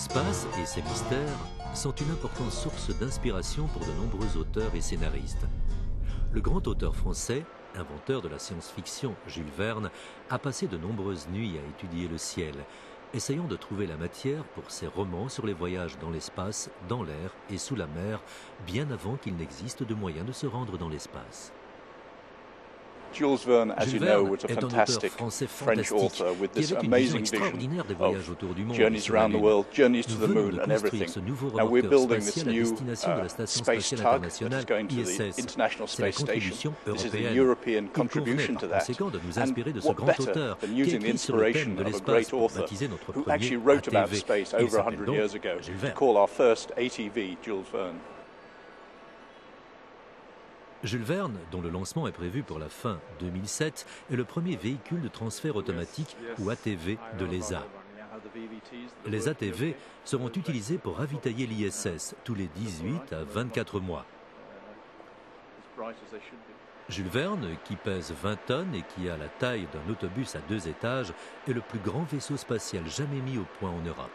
L'espace et ses mystères sont une importante source d'inspiration pour de nombreux auteurs et scénaristes. Le grand auteur français, inventeur de la science-fiction, Jules Verne, a passé de nombreuses nuits à étudier le ciel, essayant de trouver la matière pour ses romans sur les voyages dans l'espace, dans l'air et sous la mer, bien avant qu'il n'existe de moyen de se rendre dans l'espace. Jules Verne, as you know, was a est un auteur fantastic français French fantastique author with qui this avait une vision amazing vision extraordinaire des voyages autour du monde et journeys sur la around the Lune. world, journeys to Nous the venons moon de and construire everything. ce nouveau Now we're remorqueur building this spatial à new destination de la Station space spatiale tug, which internationale is going to the ISS. International C'est la Space Station. contribution This is the européenne. European Il contribution convenait to par that. conséquent de nous And inspirer de ce what grand better auteur than qui a using the écrit sur le thème inspiration de of a l'espace great pour author baptiser notre who premier actually wrote about ATV. space Il over s'appelle 100 donc years ago Jules to Verne. call our first ATV Jules Verne. Jules Verne, dont le lancement est prévu pour la fin 2007, est le premier véhicule de transfert automatique ou ATV de l'ESA. Les ATV seront utilisés pour ravitailler l'ISS tous les 18 à 24 mois. Jules Verne, qui pèse 20 tonnes et qui a la taille d'un autobus à 2 étages, est le plus grand vaisseau spatial jamais mis au point en Europe.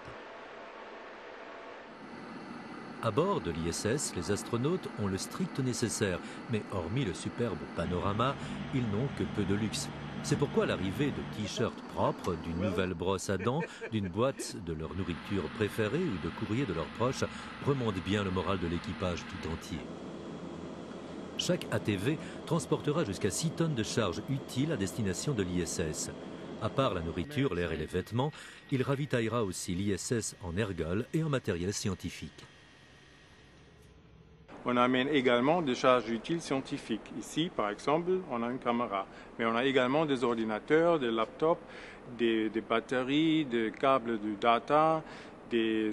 À bord de l'ISS, les astronautes ont le strict nécessaire, mais hormis le superbe panorama, ils n'ont que peu de luxe. C'est pourquoi l'arrivée de t-shirts propres, d'une nouvelle brosse à dents, d'une boîte de leur nourriture préférée ou de courrier de leurs proches remonte bien le moral de l'équipage tout entier. Chaque ATV transportera jusqu'à 6 tonnes de charge utile à destination de l'ISS. À part la nourriture, l'air et les vêtements, il ravitaillera aussi l'ISS en ergols et en matériel scientifique. On amène également des charges utiles scientifiques. Ici, par exemple, on a une caméra, mais on a également des ordinateurs, des laptops, des batteries, des câbles de data, des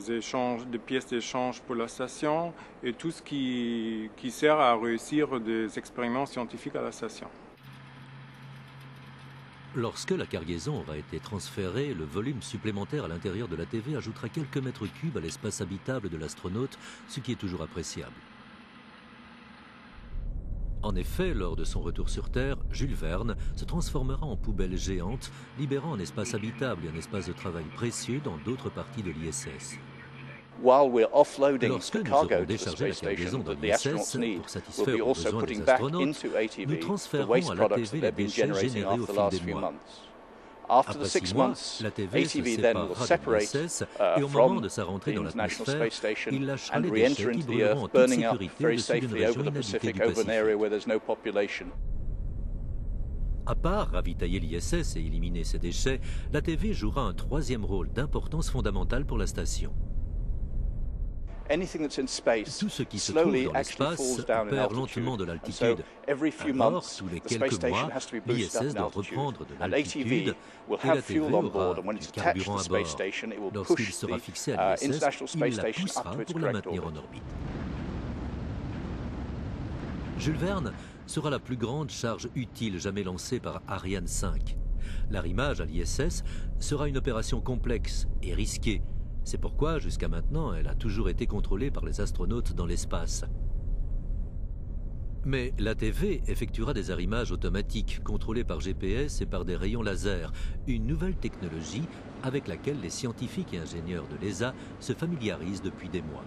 pièces d'échange pour la station et tout ce qui sert à réussir des expériments scientifiques à la station. Lorsque la cargaison aura été transférée, le volume supplémentaire à l'intérieur de l'ATV ajoutera quelques mètres cubes à l'espace habitable de l'astronaute, ce qui est toujours appréciable. En effet, lors de son retour sur Terre, Jules Verne se transformera en poubelle géante, libérant un espace habitable et un espace de travail précieux dans d'autres parties de l'ISS. Lorsque nous aurons déchargé la cargaison dans l'ISS pour satisfaire aux besoins des astronautes, nous transférerons à l'ATV les déchets générés au fil des mois. Après 6 mois, l'ATV se séparera de l'ISS et au moment de sa rentrée dans l'atmosphère, il lâchera les déchets qui brûleront en toute sécurité au-dessus d'une région inhabitée du Pacifique. À part ravitailler l'ISS et éliminer ses déchets, l'ATV jouera un troisième rôle d'importance fondamentale pour la station. Tout ce qui se trouve dans l'espace perd lentement de l'altitude. Alors, tous les quelques mois, l'ISS doit reprendre de l'altitude et l'ATV aura du carburant à bord. Lorsqu'il sera fixé à l'ISS, il la poussera pour la maintenir en orbite. Jules Verne sera la plus grande charge utile jamais lancée par Ariane 5. L'arrimage à l'ISS sera une opération complexe et risquée. C'est pourquoi, jusqu'à maintenant, elle a toujours été contrôlée par les astronautes dans l'espace. Mais l'ATV effectuera des arrimages automatiques, contrôlés par GPS et par des rayons laser, une nouvelle technologie avec laquelle les scientifiques et ingénieurs de l'ESA se familiarisent depuis des mois.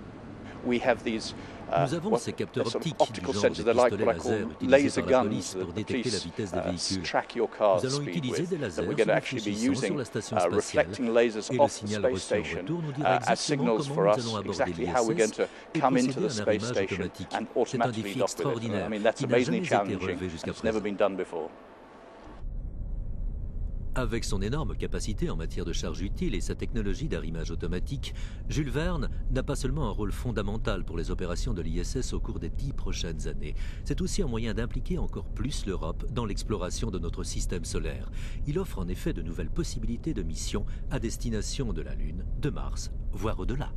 Nous avons ces capteurs optiques du genre des pistolets laser utilisés par la police pour détecter la vitesse des véhicules. Nous allons utiliser des lasers réfléchissants sur la station spatiale et le signal reçu en retour nous dira exactement comment nous allons aborder l'ISS et procéder à un arrimage automatique. C'est un défi extraordinaire qui n'a jamais été relevé jusqu'à présent. Avec son énorme capacité en matière de charge utile et sa technologie d'arrimage automatique, Jules Verne n'a pas seulement un rôle fondamental pour les opérations de l'ISS au cours des 10 prochaines années. C'est aussi un moyen d'impliquer encore plus l'Europe dans l'exploration de notre système solaire. Il offre en effet de nouvelles possibilités de missions à destination de la Lune, de Mars, voire au-delà.